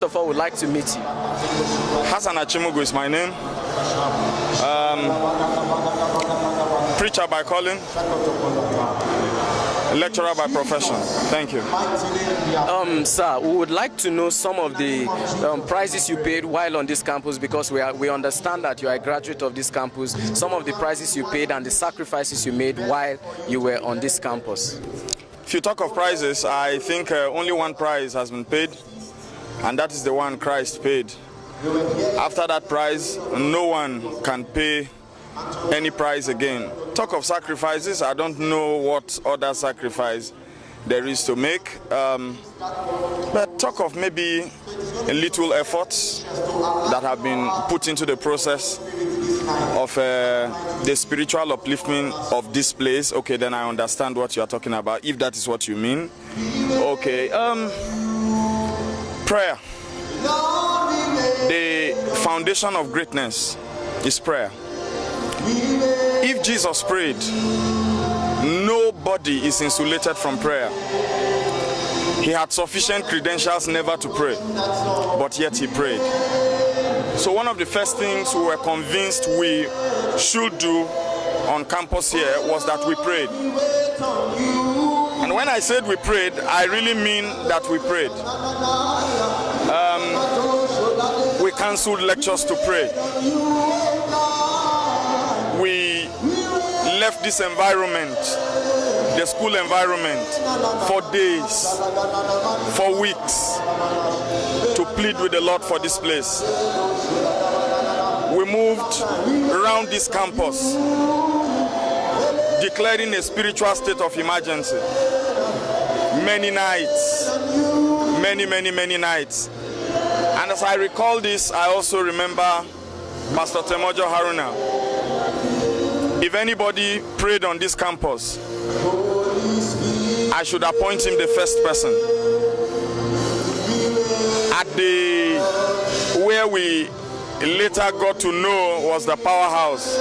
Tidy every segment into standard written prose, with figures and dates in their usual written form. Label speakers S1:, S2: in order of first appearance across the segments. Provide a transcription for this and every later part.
S1: First of all, we'd like to meet you.
S2: Hassan Achimugu is my name. Preacher by calling, lecturer by profession. Thank you.
S1: Sir, we would like to know some of the prices you paid while on this campus, because we understand that you are a graduate of this campus. Some of the prices you paid and the sacrifices you made while you were on this campus.
S2: If you talk of prices, I think only one price has been paid, and that is the one Christ paid. After that price, no one can pay any price again. Talk of sacrifices, I don't know what other sacrifice there is to make, but talk of maybe a little efforts that have been put into the process of the spiritual upliftment of this place. Okay, then I understand what you are talking about, if that is what you mean. Okay, prayer. The foundation of greatness is prayer. If Jesus prayed, nobody is insulated from prayer. He had sufficient credentials never to pray, but yet he prayed. So one of the first things we were convinced we should do on campus here was that we prayed. And when I said we prayed, I really mean that we prayed. We cancelled lectures to pray. We left this environment, the school environment, for days, for weeks, to plead with the Lord for this place. We moved around this campus, declaring a spiritual state of emergency. Many nights, many nights. And as I recall this, I also remember Pastor Temojo Haruna. If anybody prayed on this campus, I should appoint him the first person. At where we later got to know was the powerhouse.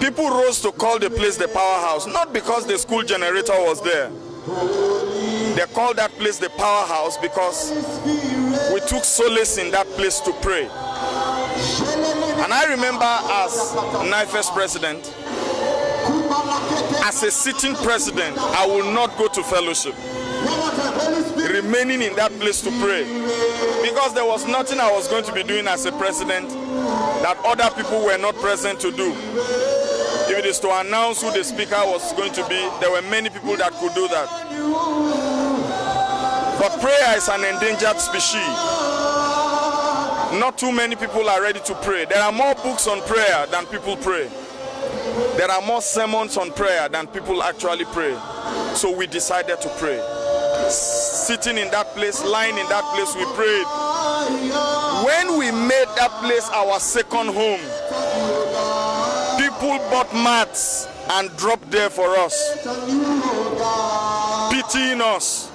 S2: People rose to call the place the powerhouse, not because the school generator was there. They called that place the powerhouse because we took solace in that place to pray. And I remember as NIFES president, as a sitting president, I will not go to fellowship, remaining in that place to pray, because there was nothing I was going to be doing as a president that other people were not present to do. If it is to announce who the speaker was going to be, there were many people that could do that. But prayer is an endangered species. Not too many people are ready to pray. There are more books on prayer than people pray. There are more sermons on prayer than people actually pray. So we decided to pray. Sitting in that place, lying in that place, we prayed. When we made that place our second home, people bought mats and dropped there for us, pitying us.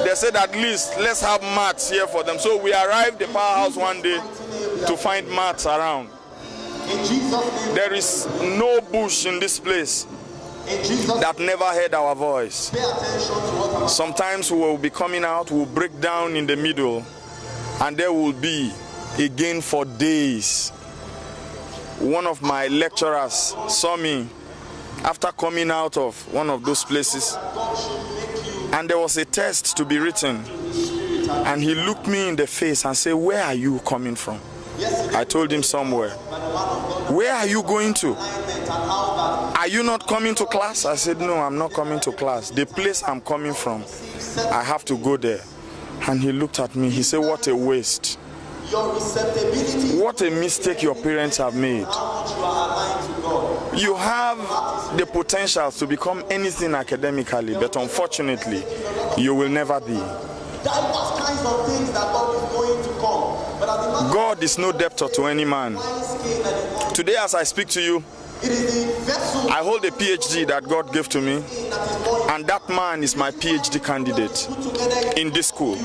S2: They said, at least let's have mats here for them. So we arrived at the powerhouse one day to find mats around. There is no bush in this place that never heard our voice. Sometimes we will be coming out, we'll break down in the middle, and there will be again for days. One of my lecturers saw me after coming out of one of those places, and there was a test to be written, and he looked me in the face and said, "Where are you coming from?" I told him, "Somewhere." "Where are you going to?" "Are you not coming to class?" I said, "No, I'm not coming to class. The place I'm coming from, I have to go there." And he looked at me, he said, "What a waste. What a mistake your parents have made. You have the potential to become anything academically, but unfortunately, you will never be." God is no debtor to any man. Today, as I speak to you, I hold a PhD that God gave to me, and that man is my PhD candidate in this school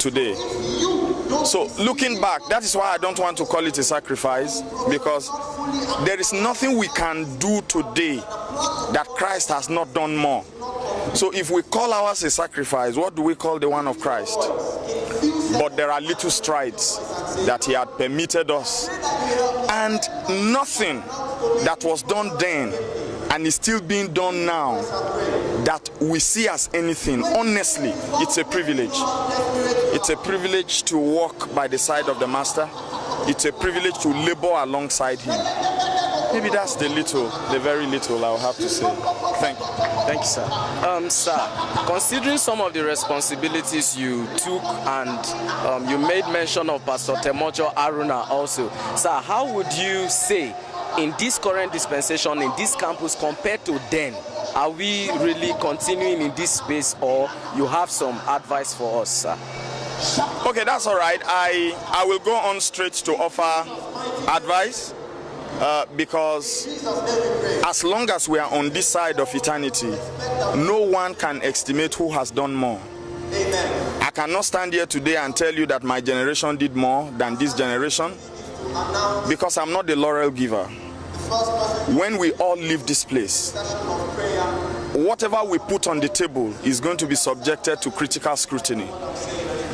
S2: today. So looking back, that is why I don't want to call it a sacrifice, because there is nothing we can do today that Christ has not done more. So if we call ours a sacrifice, what do we call the one of Christ? But there are little strides that he had permitted us, and nothing that was done then and is still being done now that we see as anything. Honestly, it's a privilege. It's a privilege to walk by the side of the Master. It's a privilege to labor alongside him. Maybe that's the very little I'll have to say. Thank you.
S1: Thank you, sir. Sir, considering some of the responsibilities you took, and you made mention of Pastor Temojo Aruna also, sir, how would you say in this current dispensation, in this campus, compared to then, are we really continuing in this space, or you have some advice for us, sir?
S2: Okay, that's all right. I will go on straight to offer advice. Because as long as we are on this side of eternity, no one can estimate who has done more. I cannot stand here today and tell you that my generation did more than this generation, because I'm not the laurel giver. When we all leave this place, whatever we put on the table is going to be subjected to critical scrutiny.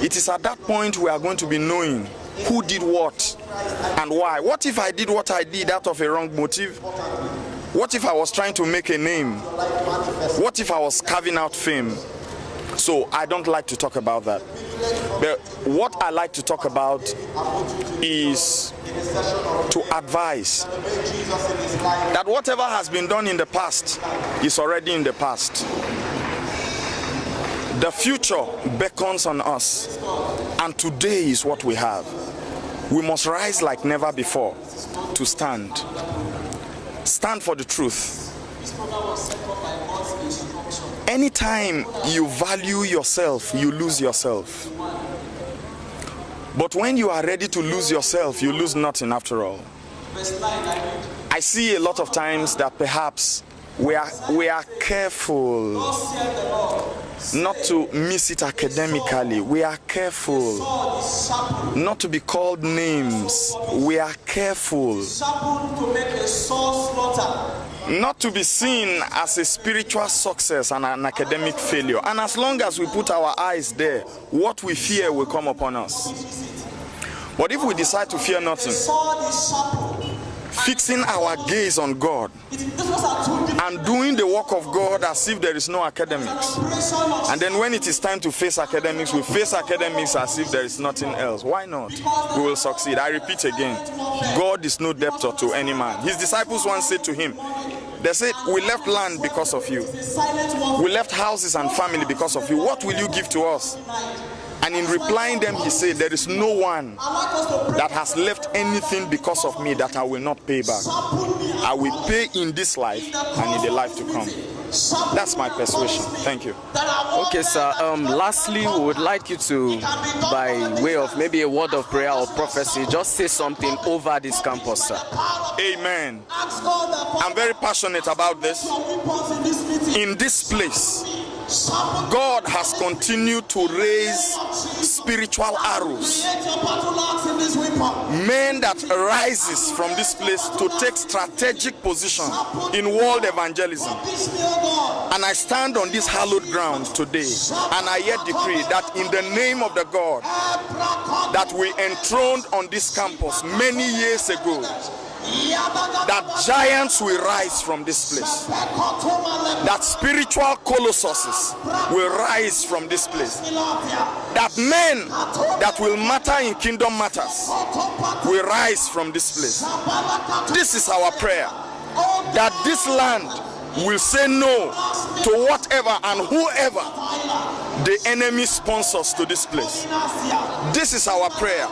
S2: It is at that point we are going to be knowing who did what and why. What if I did what I did out of a wrong motive? What if I was trying to make a name? What if I was carving out fame? So I don't like to talk about that. But what I like to talk about is to advise that whatever has been done in the past is already in the past. The future beckons on us, and today is what we have. We must rise like never before to stand. Stand for the truth. Anytime you value yourself, you lose yourself. But when you are ready to lose yourself, you lose nothing after all. I see a lot of times that perhaps we are careful not to miss it academically. We are careful not to be called names. We are careful not to be seen as a spiritual success and an academic failure. And as long as we put our eyes there, what we fear will come upon us. But if we decide to fear nothing, fixing our gaze on God and doing the work of God as if there is no academics, and then when it is time to face academics, we face academics as if there is nothing else. Why not? We will succeed. I repeat again, God is no debtor to any man. His disciples once said to him, they said, we left land because of you. We left houses and family because of you. What will you give to us? And in replying them, he said, there is no one that has left anything because of me that I will not pay back. I will pay in this life and in the life to come. That's my persuasion. Thank you.
S1: Okay, sir. Lastly, we would like you to, by way of maybe a word of prayer or prophecy, just say something over this campus, sir.
S2: Amen. I'm very passionate about this. In this place, God has continued to raise spiritual arrows, men that rises from this place to take strategic position in world evangelism. And I stand on this hallowed ground today, and I yet decree that in the name of the God that we enthroned on this campus many years ago, that giants will rise from this place, that spiritual colossuses will rise from this place, that men that will matter in kingdom matters will rise from this place. This is our prayer, that this land will say no to whatever and whoever the enemy sponsors to this place. This is our prayer,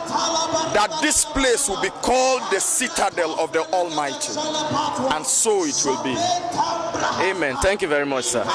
S2: that this place will be called the citadel of the Almighty, and so it will be.
S1: Amen. Thank you very much, sir.